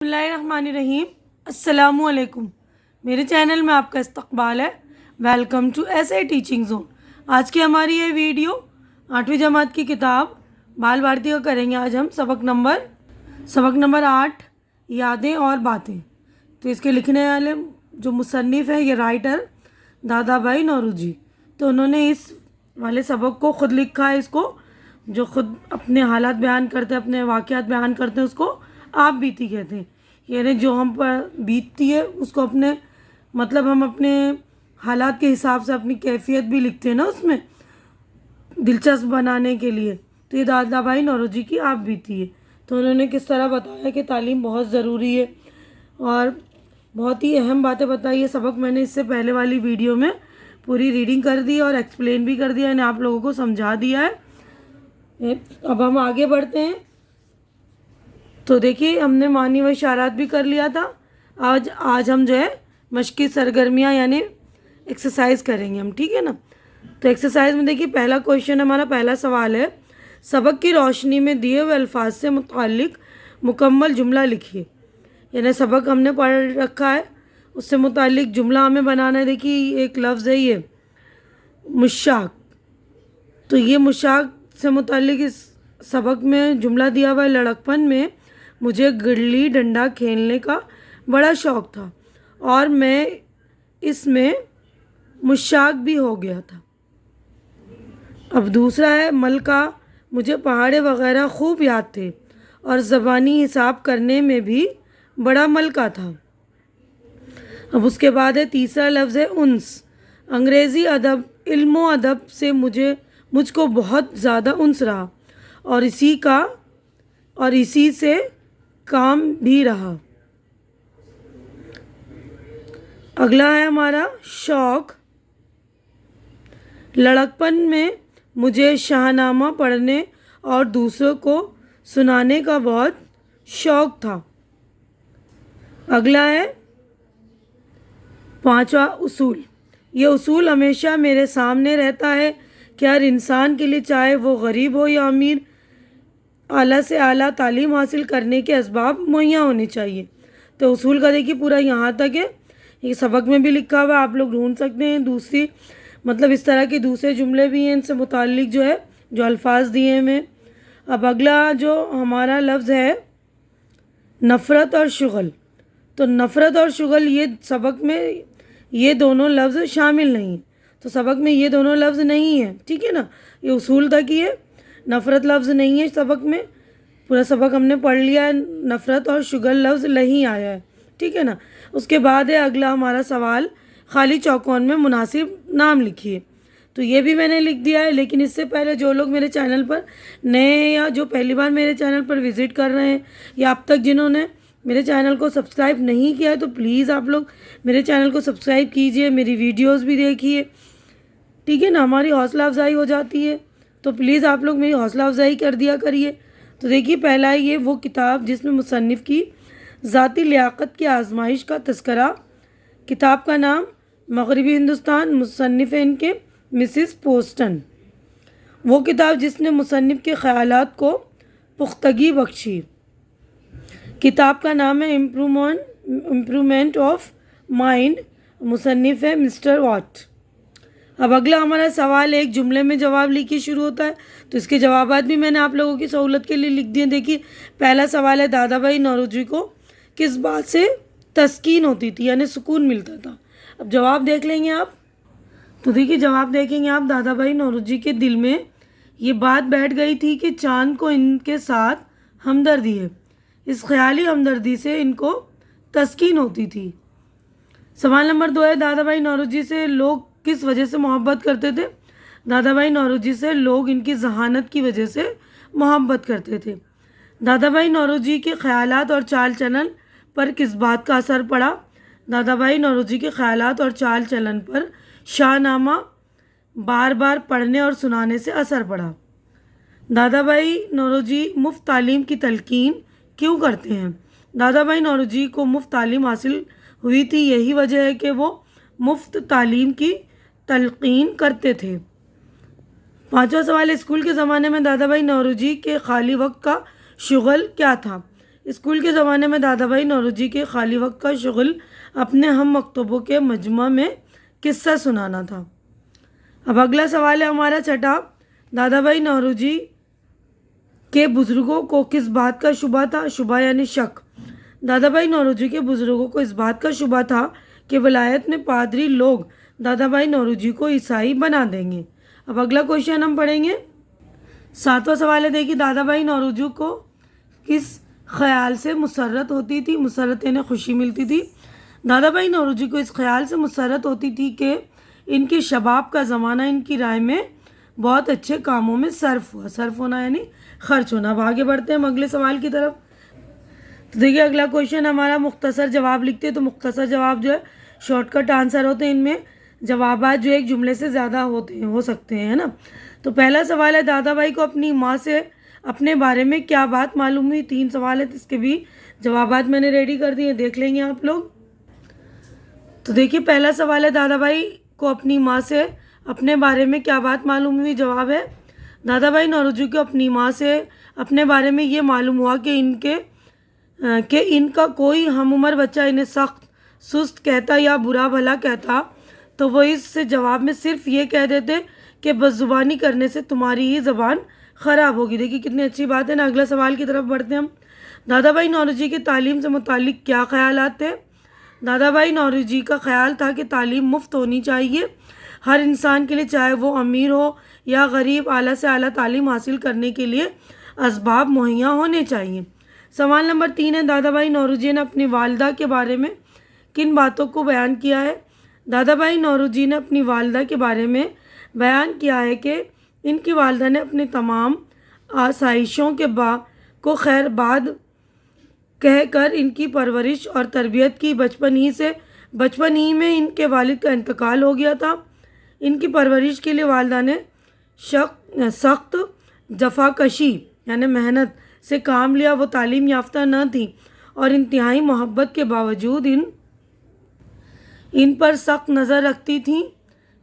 بسم اللہ الرحمن الرحیم۔ السلام علیکم، میرے چینل میں آپ کا استقبال ہے۔ ویلکم ٹو ایسے ٹیچنگ زون۔ آج کی ہماری یہ ویڈیو 8ویں جماعت کی کتاب بال بھارتی کا کریں گے۔ آج ہم سبق نمبر 8 یادیں اور باتیں۔ تو اس کے لکھنے والے جو مصنف ہے، یہ رائٹر دادا بھائی نوروجی۔ تو انہوں نے اس والے سبق کو خود لکھا ہے۔ اس کو جو خود اپنے حالات بیان کرتے ہیں، اپنے واقعات بیان کرتے ہیں، اس کو آپ بیتی کہتے ہیں۔ یعنی جو ہم پر بیتتی ہے اس کو اپنے ہم اپنے حالات کے حساب سے اپنی کیفیت بھی لکھتے ہیں نا، اس میں دلچسپ بنانے کے لیے۔ تو یہ دادا بھائی نوروجی کی آپ بیتی ہے۔ تو انہوں نے کس طرح بتایا کہ تعلیم بہت ضروری ہے اور بہت ہی اہم باتیں بتائی ہے۔ سبق میں نے اس سے پہلے والی ویڈیو میں پوری ریڈنگ کر دی اور ایکسپلین بھی کر دیا، یعنی آپ لوگوں کو سمجھا دیا ہے۔ اب ہم آگے بڑھتے ہیں۔ تو دیکھیے، ہم نے معنی و اشارات بھی کر لیا تھا۔ آج ہم جو ہے مشقی سرگرمیاں یعنی ایکسرسائز کریں گے ہم، ٹھیک ہے نا۔ تو ایکسرسائز میں دیکھیے، پہلا کویشچن، ہمارا پہلا سوال ہے، سبق کی روشنی میں دیے ہوئے الفاظ سے متعلق مکمل جملہ لکھیے۔ یعنی سبق ہم نے پڑھ رکھا ہے، اس سے متعلق جملہ ہمیں بنانا ہے۔ دیکھیے، ایک لفظ ہے یہ مشاق۔ تو یہ مشاق سے متعلق اس سبق میں جملہ دیا ہوا ہے، لڑکپن میں مجھے گلی ڈنڈا کھیلنے کا بڑا شوق تھا اور میں اس میں مشاق بھی ہو گیا تھا۔ اب دوسرا ہے ملکہ، مجھے پہاڑے وغیرہ خوب یاد تھے اور زبانی حساب کرنے میں بھی بڑا ملکہ تھا۔ اب اس کے بعد ہے تیسرا لفظ ہے انس۔ انگریزی ادب، علم و ادب سے مجھ کو بہت زیادہ انس رہا اور اسی سے کام بھی رہا۔ اگلا ہے ہمارا شوق۔ لڑکپن میں مجھے شاہنامہ پڑھنے اور دوسروں کو سنانے کا بہت شوق تھا۔ اگلا ہے پانچواں اصول۔ یہ اصول ہمیشہ میرے سامنے رہتا ہے کہ ہر انسان کے لیے، چاہے وہ غریب ہو یا امیر، اعلیٰ سے اعلیٰ تعلیم حاصل کرنے کے اسباب مہیا ہونے چاہیے۔ تو اصول کا دیکھیے پورا یہاں تک ہے، یہ سبق میں بھی لکھا ہوا ہے، آپ لوگ ڈھونڈ سکتے ہیں۔ دوسری اس طرح کے دوسرے جملے بھی ہیں ان سے متعلق جو الفاظ دیے ہیں میں۔ اب اگلا جو ہمارا لفظ ہے نفرت اور شغل۔ تو نفرت اور شغل، یہ سبق میں یہ دونوں لفظ شامل نہیں ہیں۔ تو سبق میں یہ دونوں لفظ نہیں ہیں، ٹھیک ہے نا۔ یہ اصول تک ہی ہے، نفرت لفظ نہیں ہے سبق میں۔ پورا سبق ہم نے پڑھ لیا ہے، نفرت اور شغل لفظ نہیں آیا ہے، ٹھیک ہے نا۔ اس کے بعد ہے اگلا ہمارا سوال، خالی چوکون میں مناسب نام لکھیے۔ تو یہ بھی میں نے لکھ دیا ہے، لیکن اس سے پہلے جو لوگ میرے چینل پر نئے ہیں یا جو پہلی بار میرے چینل پر وزٹ کر رہے ہیں یا اب تک جنہوں نے میرے چینل کو سبسکرائب نہیں کیا ہے، تو پلیز آپ لوگ میرے چینل کو سبسکرائب کیجئے، میری ویڈیوز بھی دیکھیے، ٹھیک ہے نا۔ ہماری حوصلہ افزائی ہو جاتی ہے، تو پلیز آپ لوگ میری حوصلہ افزائی کر دیا کریے۔ تو دیکھیے، پہلا ہے یہ وہ کتاب جس میں مصنف کی ذاتی لیاقت کی آزمائش کا تذکرہ۔ کتاب کا نام مغربی ہندوستان، مصنف ان کے مسز پوسٹن۔ وہ کتاب جس نے مصنف کے خیالات کو پختگی بخشی۔ کتاب کا نام ہے امپرومنٹ آف مائنڈ، مصنف ہے مسٹر واٹ۔ اب اگلا ہمارا سوال ایک جملے میں جواب لکھیے شروع ہوتا ہے۔ تو اس کے جوابات بھی میں نے آپ لوگوں کی سہولت کے لیے لکھ دیے۔ دیکھیے، پہلا سوال ہے دادا بھائی نوروجی کو کس بات سے تسکین ہوتی تھی، یعنی سکون ملتا تھا۔ اب جواب دیکھ لیں گے آپ۔ تو دیکھیے، جواب دیکھیں گے آپ، دادا بھائی نوروجی کے دل میں یہ بات بیٹھ گئی تھی کہ چاند کو ان کے ساتھ ہمدردی ہے۔ اس خیالی ہمدردی سے ان کو تسکین ہوتی تھی۔ سوال نمبر 2 ہے دادا بھائی نوروجی سے لوگ کس وجہ سے محبت کرتے تھے؟ دادا بھائی نوروجی سے لوگ ان کی ذہانت کی وجہ سے محبت کرتے تھے۔ دادا بھائی نوروجی کے خیالات اور چال چلن پر کس بات کا اثر پڑا؟ دادا بھائی نوروجی کے خیالات اور چال چلن پر شاہ نامہ بار بار پڑھنے اور سنانے سے اثر پڑا۔ دادا بھائی نوروجی مفت تعلیم کی تلقین کیوں کرتے ہیں؟ دادا بھائی نوروجی کو مفت تعلیم حاصل ہوئی تھی، یہی وجہ ہے کہ وہ مفت تعلیم کی تلقین کرتے تھے۔ پانچواں سوال، اسکول کے زمانے میں دادا بھائی نوروجی کے خالی وقت کا شغل کیا تھا؟ اسکول کے زمانے میں دادا بھائی نوروجی کے خالی وقت کا شغل اپنے ہم مکتوبوں کے مجمع میں قصہ سنانا تھا۔ اب اگلا سوال ہے ہمارا چھٹا، دادا بھائی نوروجی کے بزرگوں کو کس بات کا شبہ تھا؟ شبہ یعنی شک۔ دادا بھائی نوروجی کے بزرگوں کو اس بات کا شبہ تھا کہ ولایت میں پادری لوگ دادا بھائی نوروجی کو عیسائی بنا دیں گے۔ اب اگلا کوشچن ہم پڑھیں گے، 7واں سوال ہے، دیکھیے دادا بھائی نوروجی کو کس خیال سے مسرت ہوتی تھی؟ مسرت یعنی خوشی ملتی تھی۔ دادا بھائی نوروجی کو اس خیال سے مسرت ہوتی تھی کہ ان کے شباب کا زمانہ ان کی رائے میں بہت اچھے کاموں میں صرف ہوا۔ صرف ہونا یعنی خرچ ہونا۔ اب آگے بڑھتے ہیں ہم اگلے سوال کی طرف۔ تو دیکھیے اگلا کوشچن ہمارا، مختصر جواب لکھتے ہیں۔ تو مختصر جواب جو ہے شارٹ کٹ آنسر ہوتے ہیں، ان میں جوابات جو ایک جملے سے زیادہ ہو سکتے ہیں نا۔ تو پہلا سوال ہے، دادا بھائی کو اپنی ماں سے اپنے بارے میں کیا بات معلوم ہوئی؟ 3 سوال ہے، اس کے بھی جوابات میں نے ریڈی کر دیے، دیکھ لیں گے آپ لوگ۔ تو دیکھیے پہلا سوال ہے، دادا بھائی کو اپنی ماں سے اپنے بارے میں کیا بات معلوم ہوئی؟ جواب ہے، دادا بھائی نوروجی کو اپنی ماں سے اپنے بارے میں یہ معلوم ہوا کہ ان کا کوئی ہم عمر بچہ انہیں سخت سست کہتا یا برا بھلا کہتا تو وہ اس سے جواب میں صرف یہ کہہ دیتے کہ بد زبانی کرنے سے تمہاری ہی زبان خراب ہوگی۔ دیکھیے کتنی اچھی بات ہے نا۔ اگلا سوال کی طرف بڑھتے ہیں ہم، دادا بھائی نوروجی کی تعلیم سے متعلق کیا خیالات تھے؟ دادا بھائی نوروجی کا خیال تھا کہ تعلیم مفت ہونی چاہیے، ہر انسان کے لیے، چاہے وہ امیر ہو یا غریب، اعلیٰ سے اعلیٰ تعلیم حاصل کرنے کے لیے اسباب مہیا ہونے چاہیے۔ سوال نمبر 3 ہے، دادا بھائی نوروجی نے اپنی والدہ کے بارے میں کن باتوں کو بیان کیا ہے؟ دادا بھائی نوروجی نے اپنی والدہ کے بارے میں بیان کیا ہے کہ ان کی والدہ نے اپنے تمام آسائشوں کو خیر باد کہہ کر ان کی پرورش اور تربیت کی۔ بچپن ہی میں ان کے والد کا انتقال ہو گیا تھا۔ ان کی پرورش کے لیے والدہ نے سخت جفاکشی یعنی محنت سے کام لیا۔ وہ تعلیم یافتہ نہ تھی اور انتہائی محبت کے باوجود ان پر سخت نظر رکھتی تھیں۔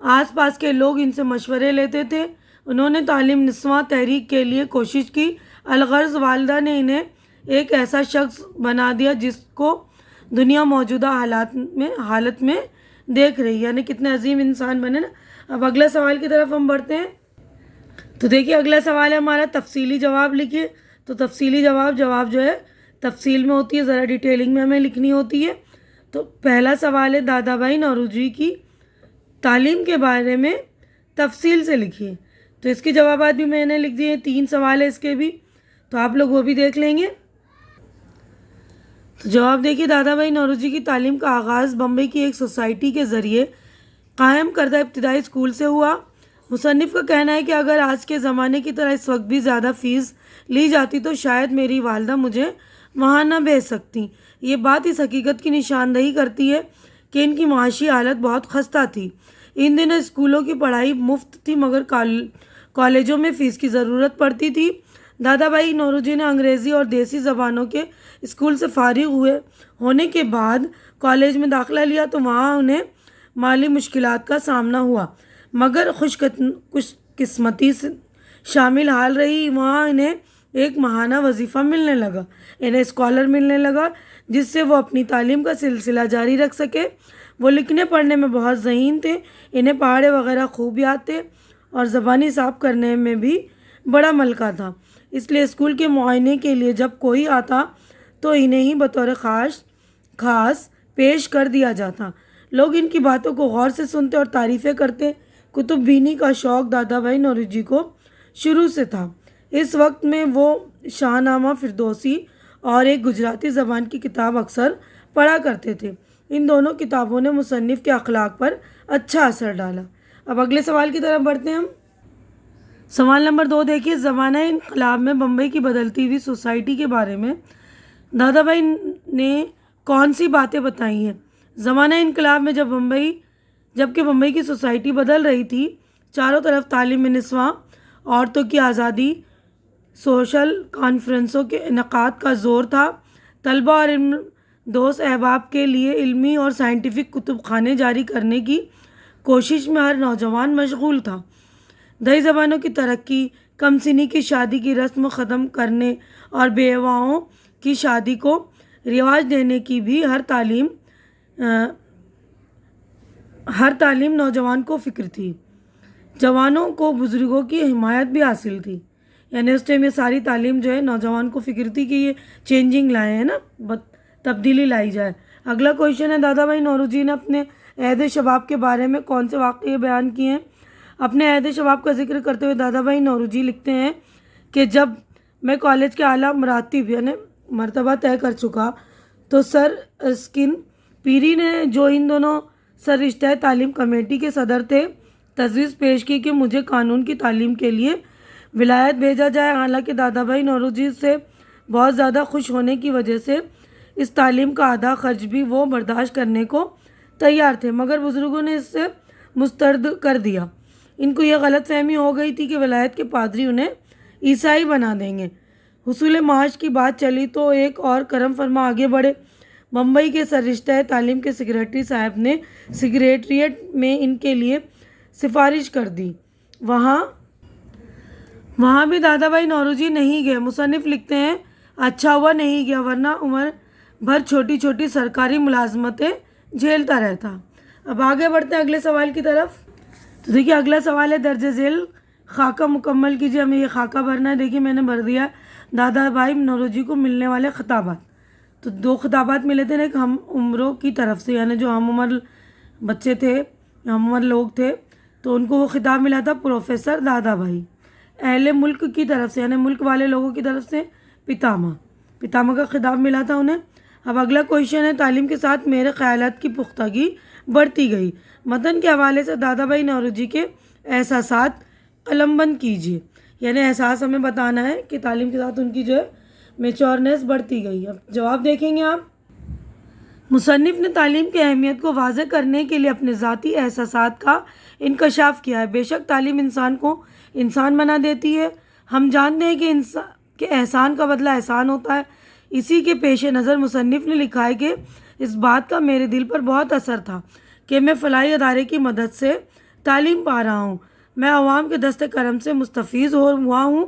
آس پاس کے لوگ ان سے مشورے لیتے تھے۔ انہوں نے تعلیم نسواں تحریک کے لیے کوشش کی۔ الغرض والدہ نے انہیں ایک ایسا شخص بنا دیا جس کو دنیا موجودہ حالت میں دیکھ رہی، یعنی کتنے عظیم انسان بنے نا۔ اب اگلا سوال کی طرف ہم بڑھتے ہیں۔ تو دیکھیے اگلا سوال ہے ہمارا، تفصیلی جواب لکھیے۔ تو تفصیلی جواب جو ہے تفصیل میں ہوتی ہے، ذرا ڈیٹیلنگ میں ہمیں لکھنی ہوتی ہے۔ تو پہلا سوال ہے، دادا بھائی نوروجی کی تعلیم کے بارے میں تفصیل سے لکھیے۔ تو اس کے جوابات بھی میں نے لکھ دیے، 3 سوال ہے اس کے بھی، تو آپ لوگ وہ بھی دیکھ لیں گے۔ تو جواب دیکھیے، دادا بھائی نوروجی کی تعلیم کا آغاز بمبئی کی ایک سوسائٹی کے ذریعے قائم کردہ ابتدائی اسکول سے ہوا۔ مصنف کا کہنا ہے کہ اگر آج کے زمانے کی طرح اس وقت بھی زیادہ فیس لی جاتی تو شاید میری والدہ مجھے وہاں نہ بھیج سکتی۔ یہ بات اس حقیقت کی نشاندہی کرتی ہے کہ ان کی معاشی حالت بہت خستہ تھی۔ ان دنوں اسکولوں کی پڑھائی مفت تھی مگر کالجوں میں فیس کی ضرورت پڑتی تھی۔ دادا بھائی نوروجی نے انگریزی اور دیسی زبانوں کے اسکول سے فارغ ہونے کے بعد کالج میں داخلہ لیا تو وہاں انہیں مالی مشکلات کا سامنا ہوا، مگر خوش قسمتی سے شامل حال رہی۔ وہاں انہیں ایک ماہانہ وظیفہ ملنے لگا، انہیں اسکالر ملنے لگا جس سے وہ اپنی تعلیم کا سلسلہ جاری رکھ سکے۔ وہ لکھنے پڑھنے میں بہت ذہین تھے، انہیں پہاڑے وغیرہ خوب یاد تھے اور زبانی صاف کرنے میں بھی بڑا ملکہ تھا، اس لیے اسکول کے معائنے کے لیے جب کوئی آتا تو انہیں ہی بطور خاص پیش کر دیا جاتا۔ لوگ ان کی باتوں کو غور سے سنتے اور تعریفیں کرتے۔ کتب بینی کا شوق دادا بھائی نوروجی کو شروع سے تھا۔ اس وقت میں وہ شاہ نامہ فردوسی اور ایک گجراتی زبان کی کتاب اکثر پڑھا کرتے تھے۔ ان دونوں کتابوں نے مصنف کے اخلاق پر اچھا اثر ڈالا۔ اب اگلے سوال کی طرف بڑھتے ہیں ہم۔ سوال نمبر 2 دیکھیے، زمانہ انقلاب میں بمبئی کی بدلتی ہوئی سوسائٹی کے بارے میں دادا بھائی نے کون سی باتیں بتائی ہیں؟ زمانہ انقلاب میں جبکہ بمبئی کی سوسائٹی بدل رہی تھی، چاروں طرف تعلیم نسواں، عورتوں کی آزادی، سوشل کانفرنسوں کے انعقاد کا زور تھا۔ طلبہ اور علم دوست احباب کے لیے علمی اور سائنٹیفک کتب خانے جاری کرنے کی کوشش میں ہر نوجوان مشغول تھا۔ دیہی زبانوں کی ترقی، کم سنی کی شادی کی رسم ختم کرنے اور بیواؤں کی شادی کو رواج دینے کی بھی ہر تعلیم نوجوان کو فکر تھی. جوانوں کو بزرگوں کی حمایت بھی حاصل تھی. یعنی اس ٹائم یہ ساری تعلیم جو ہے نوجوان کو فکر تھی کہ یہ چینجنگ لائے ہیں نا, تبدیلی لائی جائے. اگلا کویشچن ہے, دادا بھائی نوروجی نے اپنے عہد شباب کے بارے میں کون سے واقعے بیان کیے ہیں؟ اپنے عہد شباب کا ذکر کرتے ہوئے دادا بھائی نوروجی لکھتے ہیں کہ جب میں کالج کے اعلیٰ مراتب یعنی مرتبہ طے کر چکا تو سر اسکن پیری نے, جو ان دونوں سر رشتہ تعلیم کمیٹی کے صدر تھے, تجویز پیش کی کہ مجھے قانون کی تعلیم کے لیے ولایت بھیجا جائے. حالانکہ دادا بھائی نوروجی سے بہت زیادہ خوش ہونے کی وجہ سے اس تعلیم کا آدھا خرچ بھی وہ برداشت کرنے کو تیار تھے, مگر بزرگوں نے اس سے مسترد کر دیا. ان کو یہ غلط فہمی ہو گئی تھی کہ ولایت کے پادری انہیں عیسائی بنا دیں گے. حصول معاش کی بات چلی تو ایک اور کرم فرما آگے بڑھے. بمبئی کے سر رشتہ تعلیم کے سیکریٹری صاحب نے سیکریٹریٹ میں ان کے لیے سفارش کر دی. وہاں بھی دادا بھائی نوروجی نہیں گئے. مصنف لکھتے ہیں, اچھا ہوا نہیں گیا ورنہ عمر بھر چھوٹی چھوٹی سرکاری ملازمتیں جھیلتا رہتا. اب آگے بڑھتے ہیں اگلے سوال کی طرف. تو دیکھیے اگلا سوال ہے, درج ذیل خاکہ مکمل کیجیے. ہمیں یہ خاکہ بھرنا ہے. دیکھیے میں نے بھر دیا دادا بھائی نوروجی کو ملنے والے خطابات. تو 2 خطابات ملے تھے, ایک ہم عمروں کی طرف سے یعنی جو ہم عمر بچے تھے, ہم عمر لوگ تھے, تو ان کو وہ خطاب ملا تھا پروفیسر دادا بھائی. اہل ملک کی طرف سے یعنی ملک والے لوگوں کی طرف سے پتامہ کا خطاب ملا تھا انہیں. اب اگلا کویشچن ہے, تعلیم کے ساتھ میرے خیالات کی پختگی بڑھتی گئی. متن کے حوالے سے دادا بھائی نوروجی کے احساسات قلم بند کیجیے. یعنی احساس ہمیں بتانا ہے کہ تعلیم کے ساتھ ان کی جو ہے میچورنیس بڑھتی گئی. اب جواب دیکھیں گے آپ. مصنف نے تعلیم کی اہمیت کو واضح کرنے کے لیے اپنے ذاتی احساسات کا انکشاف کیا ہے. بے شک تعلیم انسان کو انسان بنا دیتی ہے. ہم جانتے ہیں کہ احسان کا بدلہ احسان ہوتا ہے. اسی کے پیش نظر مصنف نے لکھا ہے کہ اس بات کا میرے دل پر بہت اثر تھا کہ میں فلاحی ادارے کی مدد سے تعلیم پا رہا ہوں. میں عوام کے دست کرم سے مستفیض ہوا ہوں,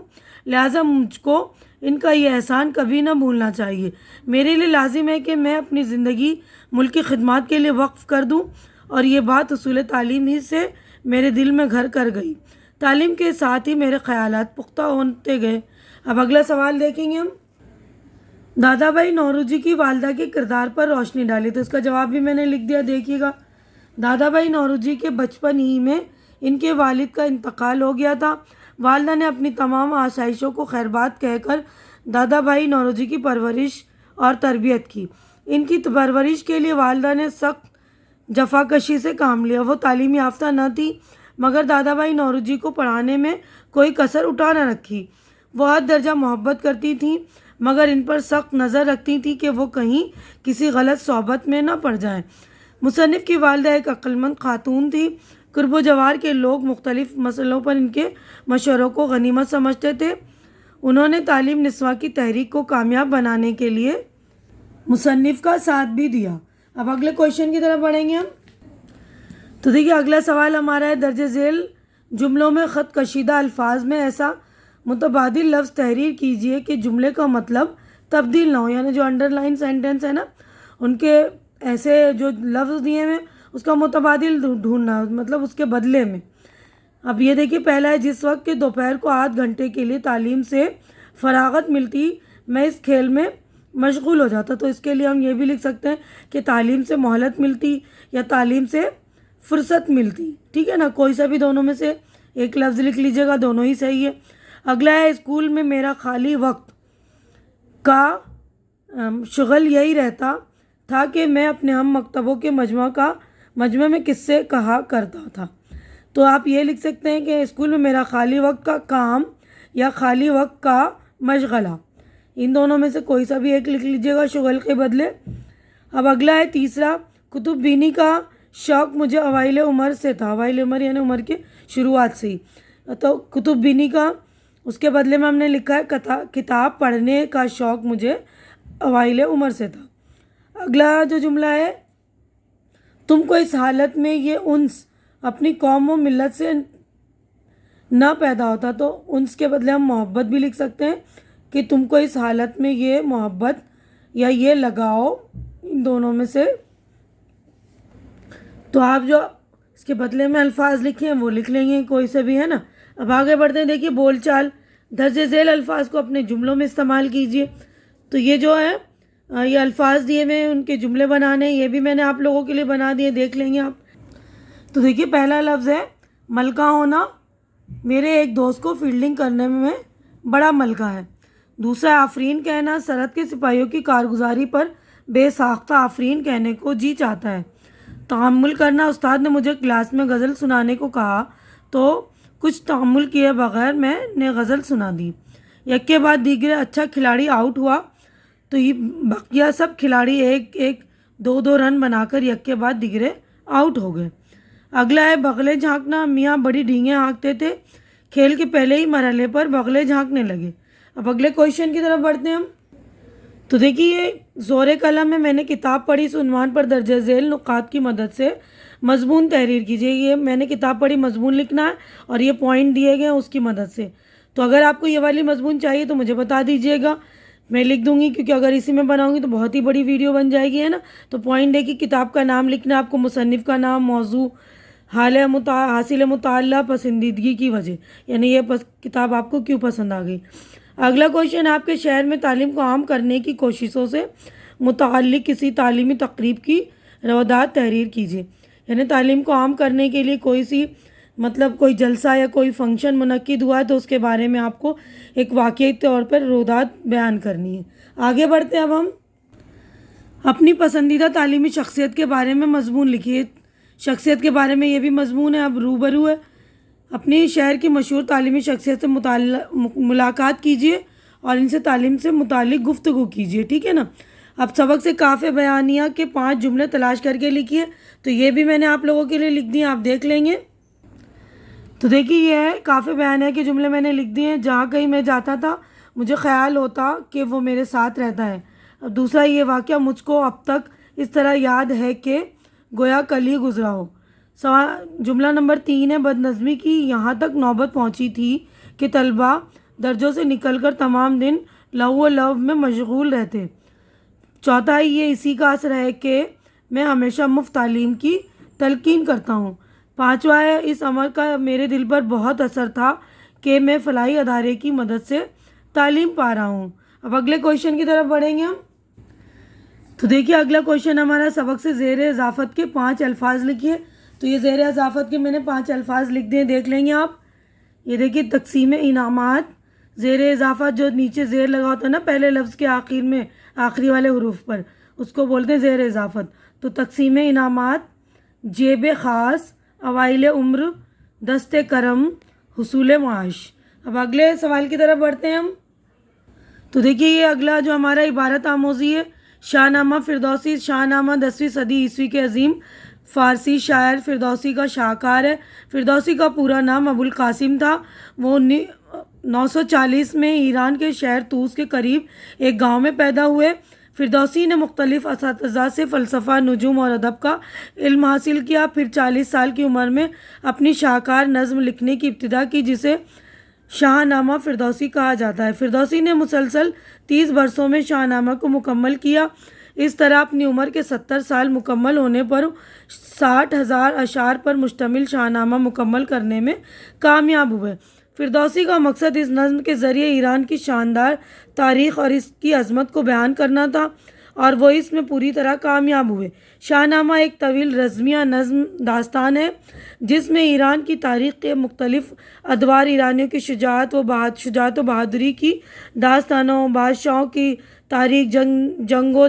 لہٰذا مجھ کو ان کا یہ احسان کبھی نہ بھولنا چاہیے. میرے لیے لازم ہے کہ میں اپنی زندگی ملک کی خدمات کے لیے وقف کر دوں, اور یہ بات حصول تعلیم ہی سے میرے دل میں گھر کر گئی. تعلیم کے ساتھ ہی میرے خیالات پختہ ہوتے گئے. اب اگلا سوال دیکھیں گے ہم. دادا بھائی نوروجی کی والدہ کے کردار پر روشنی ڈالی. تو اس کا جواب بھی میں نے لکھ دیا, دیکھیے گا. دادا بھائی نوروجی کے بچپن ہی میں ان کے والد کا انتقال ہو گیا تھا. والدہ نے اپنی تمام آسائشوں کو خیرباد کہہ کر دادا بھائی نوروجی کی پرورش اور تربیت کی. ان کی پرورش کے لیے والدہ نے سخت جفاکشی سے کام لیا. وہ تعلیم یافتہ نہ تھی مگر دادا بھائی نوروجی کو پڑھانے میں کوئی کسر اٹھا نہ رکھی. وہ حد درجہ محبت کرتی تھیں مگر ان پر سخت نظر رکھتی تھیں کہ وہ کہیں کسی غلط صحبت میں نہ پڑ جائیں. مصنف کی والدہ ایک عقلمند خاتون تھی. قرب و جوار کے لوگ مختلف مسئلوں پر ان کے مشوروں کو غنیمت سمجھتے تھے. انہوں نے تعلیم نسواں کی تحریک کو کامیاب بنانے کے لیے مصنف کا ساتھ بھی دیا. اب اگلے کویشچن کی طرف بڑھیں گے ہم. تو دیکھیے اگلا سوال ہمارا ہے, درج ذیل جملوں میں خط کشیدہ الفاظ میں ایسا متبادل لفظ تحریر کیجیے کہ جملے کا مطلب تبدیل نہ ہو. یعنی جو انڈر لائن سینٹینس ہے نا, ان کے ایسے جو لفظ دیے ہیں اس کا متبادل ڈھونڈنا, مطلب اس کے بدلے میں. اب یہ دیکھیے پہلا ہے, جس وقت کہ دوپہر کو آدھ گھنٹے کے لیے تعلیم سے فراغت ملتی میں اس کھیل میں مشغول ہو جاتا. تو اس کے لیے ہم یہ بھی لکھ سکتے ہیں کہ تعلیم سے مہلت ملتی یا تعلیم سے فرصت ملتی. ٹھیک ہے نا, کوئی سا بھی دونوں میں سے ایک لفظ لکھ لیجیے گا, دونوں ہی صحیح ہے. اگلا ہے, اسکول میں میرا خالی وقت کا شغل یہی رہتا تھا کہ میں اپنے ہم مکتبوں کے مجمع میں قصے کہا کرتا تھا. تو آپ یہ لکھ سکتے ہیں کہ اسکول میں میرا خالی وقت کا کام یا خالی وقت کا مشغلہ, ان دونوں میں سے کوئی سا بھی ایک لکھ لیجیے گا شغل کے بدلے. اب اگلا ہے تیسرا, کتب بینی کا شوق مجھے اوائل عمر سے تھا. اوائل عمر یعنی عمر کے شروعات سے ہی. تو کتب بینی کا, اس کے بدلے میں ہم نے لکھا ہے کتاب پڑھنے کا شوق مجھے اوائل عمر سے تھا. اگلا جو جملہ ہے, تم کو اس حالت میں یہ انس اپنی قوم و ملت سے نہ پیدا ہوتا. تو انس کے بدلے ہم محبت بھی لکھ سکتے ہیں کہ تم کو اس حالت میں یہ محبت یا یہ لگاؤ، ان دونوں میں سے تو آپ جو اس کے بدلے میں الفاظ لکھے ہیں وہ لکھ لیں گے، کوئی سے بھی، ہے نا۔ اب آگے بڑھتے ہیں، دیکھیے بول چال، درج ذیل الفاظ کو اپنے جملوں میں استعمال کیجیے۔ تو یہ جو ہے یہ الفاظ دیے ہوئے ہیں، ان کے جملے بنانے ہیں، یہ بھی میں نے آپ لوگوں کے لیے بنا دیے، دیکھ لیں گے آپ۔ تو دیکھیے پہلا لفظ ہے ملکہ ہونا، میرے ایک دوست کو فیلڈنگ کرنے میں بڑا ملکہ ہے۔ دوسرا آفرین کہنا، سرحد کے سپاہیوں کی کارگزاری پر بے ساختہ آفرین کہنے کو جی چاہتا ہے۔ تحمل کرنا، استاد نے مجھے کلاس میں غزل سنانے کو کہا تو کچھ تحمل کیے بغیر میں نے غزل سنا دی۔ یک کے بعد دیگرے، اچھا کھلاڑی آؤٹ ہوا تو یہ بقیہ سب کھلاڑی ایک ایک دو دو رن بنا کر یک کے بعد دیگرے آؤٹ ہو گئے۔ اگلا ہے بغلے جھانکنا، میاں بڑی ڈھینگیں ہانکتے تھے، کھیل کے پہلے ہی مرحلے پر بغلے جھانکنے لگے۔ اب اگلے کویشچن کی طرف بڑھتے ہیں ہم۔ تو دیکھیے زور قلم میں نے کتاب پڑھی، اس عنوان پر درجہ ذیل نقاط کی مدد سے مضمون تحریر کیجیے۔ یہ میں نے کتاب پڑھی مضمون لکھنا ہے اور یہ پوائنٹ دیے گئے ہیں اس کی مدد سے۔ تو اگر آپ کو یہ والی مضمون چاہیے تو مجھے بتا دیجیے گا، میں لکھ دوں گی، کیونکہ اگر اسی میں بناؤں گی تو بہت ہی بڑی ویڈیو بن جائے گی، ہے نا۔ تو پوائنٹ ہے کہ کتاب کا نام لکھنا ہے آپ کو، مصنف کا نام، موضوع، حاصل مطالعہ، پسندیدگی کی وجہ، یعنی یہ کتاب آپ کو کیوں پسند آ گئی۔ اگلا کویشچن، آپ کے شہر میں تعلیم کو عام کرنے کی کوششوں سے متعلق کسی تعلیمی تقریب کی روایات تحریر کیجیے۔ یعنی تعلیم کو عام کرنے کے لیے کوئی سی کوئی جلسہ یا کوئی فنکشن منعقد ہوا ہے تو اس کے بارے میں آپ کو ایک واقعی طور پر روایات بیان کرنی ہے۔ آگے بڑھتے ہیں اب ہم۔ اپنی پسندیدہ تعلیمی شخصیت کے بارے میں مضمون لکھیے۔ شخصیت کے بارے میں یہ بھی مضمون ہے، اب روبرو ہے۔ اپنی شہر کی مشہور تعلیمی شخصیت سے ملاقات کیجیے اور ان سے تعلیم سے متعلق گفتگو کیجیے، ٹھیک ہے نا۔ اب سبق سے کافی بیانیہ کے 5 جملے تلاش کر کے لکھیے، تو یہ بھی میں نے آپ لوگوں کے لیے لکھ دیے، آپ دیکھ لیں گے۔ تو دیکھیے یہ ہے کافی بیانیہ کے جملے میں نے لکھ دیے ہیں۔ جہاں کہیں میں جاتا تھا مجھے خیال ہوتا کہ وہ میرے ساتھ رہتا ہے۔ اب دوسرا، یہ واقعہ مجھ کو اب تک اس طرح یاد ہے کہ گویا کل ہی گزرا ہو۔ جملہ نمبر 3 ہے، بد نظمی کی یہاں تک نوبت پہنچی تھی کہ طلباء درجوں سے نکل کر تمام دن لہو و لعب میں مشغول رہتے۔ چوتھا ہے، یہ اسی کا اثر ہے کہ میں ہمیشہ مفت تعلیم کی تلقین کرتا ہوں۔ پانچواں ہے، اس عمل کا میرے دل پر بہت اثر تھا کہ میں فلاحی ادارے کی مدد سے تعلیم پا رہا ہوں۔ اب اگلے کویشچن کی طرف بڑھیں گے ہم۔ تو دیکھیے اگلا کویشچن ہمارا، سبق سے زیر اضافت کے 5 الفاظ لکھیے۔ تو یہ زیر اضافت کے میں نے 5 الفاظ لکھ دیے، دیکھ لیں گے آپ۔ یہ دیکھیے تقسیم انعامات، زیر اضافت جو نیچے زیر لگا ہوتا ہے نا پہلے لفظ کے آخر میں، آخری والے حروف پر، اس کو بولتے ہیں زیر اضافت۔ تو تقسیم انعامات، جیب خاص، اوائل عمر، دست کرم، حصول معاش۔ اب اگلے سوال کی طرف بڑھتے ہیں ہم۔ تو دیکھیے یہ اگلا جو ہمارا عبارت آموزی ہے، شاہ نامہ فردوسی۔ شاہ نامہ 10ویں صدی عیسوی کے عظیم فارسی شاعر فردوسی کا شاہکار ہے۔ فردوسی کا پورا نام ابو القاسم تھا۔ وہ 940 میں ایران کے شہر طوس کے قریب ایک گاؤں میں پیدا ہوئے۔ فردوسی نے مختلف اساتذہ سے فلسفہ، نجوم اور ادب کا علم حاصل کیا، پھر 40 سال کی عمر میں اپنی شاہکار نظم لکھنے کی ابتدا کی جسے شاہ نامہ فردوسی کہا جاتا ہے۔ فردوسی نے مسلسل 30 برسوں میں شاہ نامہ کو مکمل کیا۔ اس طرح اپنی عمر کے 70 سال مکمل ہونے پر 60,000 اشعار پر مشتمل شاہ نامہ مکمل کرنے میں کامیاب ہوئے۔ فردوسی کا مقصد اس نظم کے ذریعے ایران کی شاندار تاریخ اور اس کی عظمت کو بیان کرنا تھا، اور وہ اس میں پوری طرح کامیاب ہوئے۔ شاہ نامہ ایک طویل رزمیہ نظم داستان ہے جس میں ایران کی تاریخ کے مختلف ادوار، ایرانیوں کی شجاعت و بہادری کی داستانوں، بادشاہوں کی تاریخ، جنگ و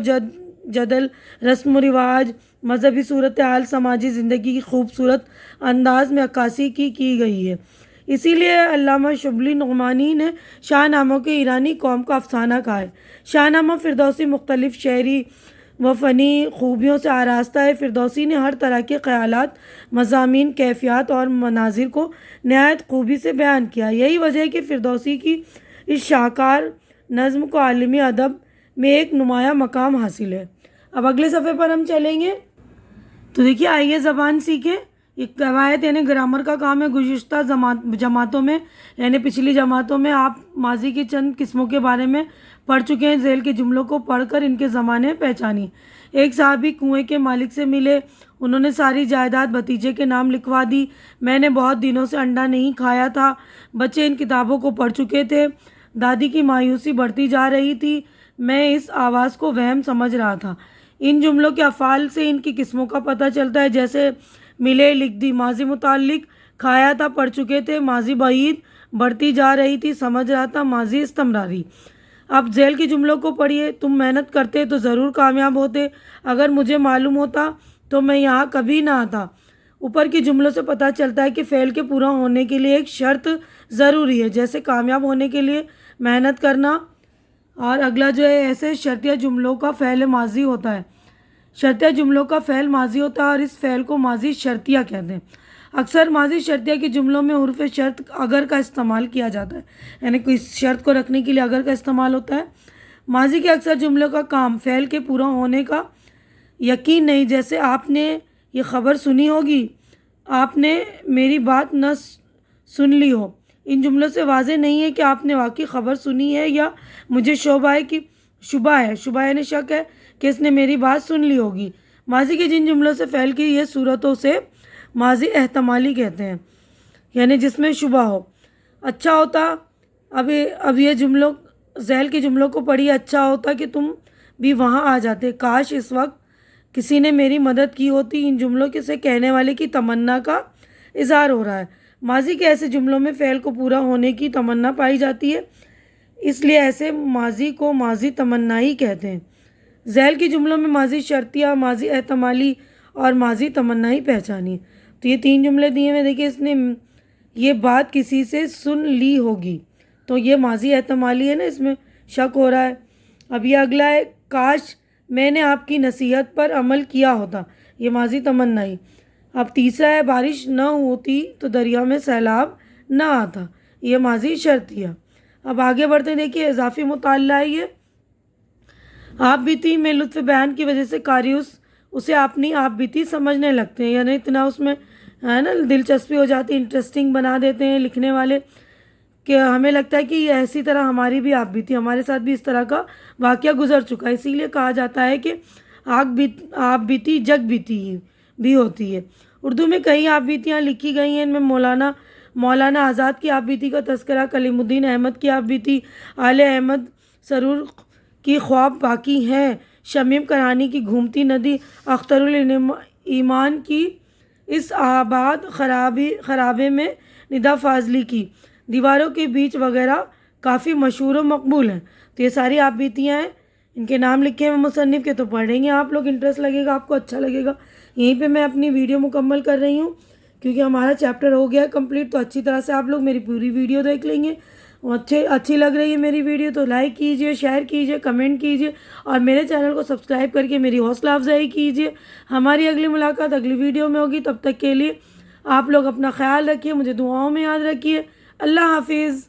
جدل، رسم و رواج، مذہبی صورتحال، سماجی زندگی کی خوبصورت انداز میں عکاسی کی گئی ہے۔ اسی لیے علامہ شبلی نعمانی نے شاہ نامہ کے ایرانی قوم کا افسانہ کہا ہے۔ شاہ نامہ فردوسی مختلف شعری و فنی خوبیوں سے آراستہ ہے۔ فردوسی نے ہر طرح کے خیالات، مضامین، کیفیات اور مناظر کو نہایت خوبی سے بیان کیا۔ یہی وجہ ہے کہ فردوسی کی اس شاہکار نظم کو عالمی ادب میں ایک نمایاں مقام حاصل ہے۔ اب اگلے صفحے پر ہم چلیں گے۔ تو دیکھیے آئیے زبان سیکھیں۔ یہ قواعد یعنی گرامر کا کام ہے۔ گزشتہ جماعتوں میں یعنی پچھلی جماعتوں میں آپ ماضی کی چند قسموں کے بارے میں پڑھ چکے ہیں۔ ذیل کے جملوں کو پڑھ کر ان کے زمانے پہچانی۔ ایک صحابی کنویں کے مالک سے ملے، انہوں نے ساری جائیداد بھتیجے کے نام لکھوا دی۔ میں نے بہت دنوں سے انڈا نہیں کھایا تھا۔ بچے ان کتابوں کو پڑھ چکے تھے۔ دادی کی مایوسی بڑھتی جا رہی تھی۔ میں اس آواز کو وہم سمجھ رہا تھا۔ ان جملوں کے افعال سے ان کی قسموں کا پتہ چلتا ہے، جیسے ملے، لکھ دی۔ ماضی متعلق کھایا تھا، پڑھ چکے تھے۔ ماضی بعید بڑھتی جا رہی تھی، سمجھ رہا تھا۔ ماضی استمراری۔ اب ذیل کے جملوں کو پڑھیے۔ تم محنت کرتے تو ضرور کامیاب ہوتے۔ اگر مجھے معلوم ہوتا تو میں یہاں کبھی نہ آتا۔ اوپر کے جملوں سے پتہ چلتا ہے کہ فعل کے پورا ہونے کے لیے ایک شرط ضروری ہے، جیسے کامیاب ہونے کے لیے محنت کرنا۔ اور اگلا جو ہے ایسے شرطیہ جملوں کا فعل ماضی ہوتا ہے۔ شرطیہ جملوں کا فعل ماضی ہوتا ہے اور اس فعل کو ماضی شرطیہ کہتے ہیں۔ اکثر ماضی شرطیہ کے جملوں میں حرف شرط اگر کا استعمال کیا جاتا ہے، یعنی کوئی شرط کو رکھنے کے لیے اگر کا استعمال ہوتا ہے۔ ماضی کے اکثر جملوں کا کام فعل کے پورا ہونے کا یقین نہیں، جیسے آپ نے یہ خبر سنی ہوگی، آپ نے میری بات نہ سن لی ہو۔ ان جملوں سے واضح نہیں ہے کہ آپ نے واقعی خبر سنی ہے یا مجھے شبہ یعنی شک ہے کہ اس نے میری بات سن لی ہوگی۔ ماضی کے جن جملوں سے فعل کی یہ صورتوں سے ماضی احتمالی کہتے ہیں، یعنی جس میں شبہ ہو۔ اچھا ہوتا، اب یہ جملوں ذیل کے جملوں کو پڑھیے۔ اچھا ہوتا کہ تم بھی وہاں آ جاتے، کاش اس وقت کسی نے میری مدد کی ہوتی۔ ان جملوں سے کہنے والے کی تمنا کا اظہار ہو رہا ہے۔ ماضی کے ایسے جملوں میں فعل کو پورا ہونے کی تمنا پائی جاتی ہے، اس لیے ایسے ماضی کو ماضی تمنائی کہتے ہیں۔ ذیل کے جملوں میں ماضی شرطیہ، ماضی احتمالی اور ماضی تمنائی پہچانی۔ تو یہ 3 جملے دیے ہوئے، دیکھیے اس نے یہ بات کسی سے سن لی ہوگی، تو یہ ماضی احتمالی ہے نا، اس میں شک ہو رہا ہے۔ اب یہ اگلا ہے، کاش میں نے آپ کی نصیحت پر عمل کیا ہوتا، یہ ماضی تمنائی۔ اب تیسرا ہے، بارش نہ ہوتی تو دریا میں سیلاب نہ آتا، یہ ماضی شرطیہ۔ اب آگے بڑھتے ہیں، دیکھیے اضافی مطالعہ ہے یہ۔ آپ بیتی میں لطف بیان کی وجہ سے قاری اسے اپنی آپ بیتی سمجھنے لگتے ہیں، یعنی اتنا اس میں ہے نا دلچسپی ہو جاتی ہے، انٹرسٹنگ بنا دیتے ہیں لکھنے والے کہ ہمیں لگتا ہے کہ یہ ایسی طرح ہماری بھی آپ بیتی، ہمارے ساتھ بھی اس طرح کا واقعہ گزر چکا ہے۔ اسی لیے کہا جاتا ہے کہ آپ بیتی جگ بیتی بھی ہوتی ہے۔ اردو میں کئی آپ بیتیاں لکھی گئی ہیں، ان میں مولانا آزاد کی آپ بیتی کا تذکرہ، کلیم الدین احمد کی آپ بیتی، آل احمد سرور کی خواب باقی ہیں، شمیم کرانی کی گھومتی ندی، اختر الایمان کی اس آباد خرابے میں ندا فاضلی کی دیواروں کے بیچ وغیرہ کافی مشہور و مقبول ہیں۔ تو یہ ساری آپ بیتیاں ہیں، ان کے نام لکھے ہیں مصنف کے، تو پڑھیں گے آپ لوگ، انٹرسٹ لگے گا آپ کو، اچھا لگے گا۔ یہیں پہ میں اپنی ویڈیو مکمل کر رہی ہوں کیونکہ ہمارا چیپٹر ہو گیا ہے کمپلیٹ، تو اچھی طرح سے آپ لوگ میری پوری ویڈیو دیکھ لیں گے۔ اچھی لگ رہی ہے میری ویڈیو تو لائک کیجئے، شیئر کیجئے، کمنٹ کیجئے اور میرے چینل کو سبسکرائب کر کے میری حوصلہ افزائی کیجئے۔ ہماری اگلی ملاقات اگلی ویڈیو میں ہوگی، تب تک کے لیے آپ لوگ اپنا خیال رکھیے، مجھے دعاؤں میں یاد رکھیے۔ اللہ حافظ۔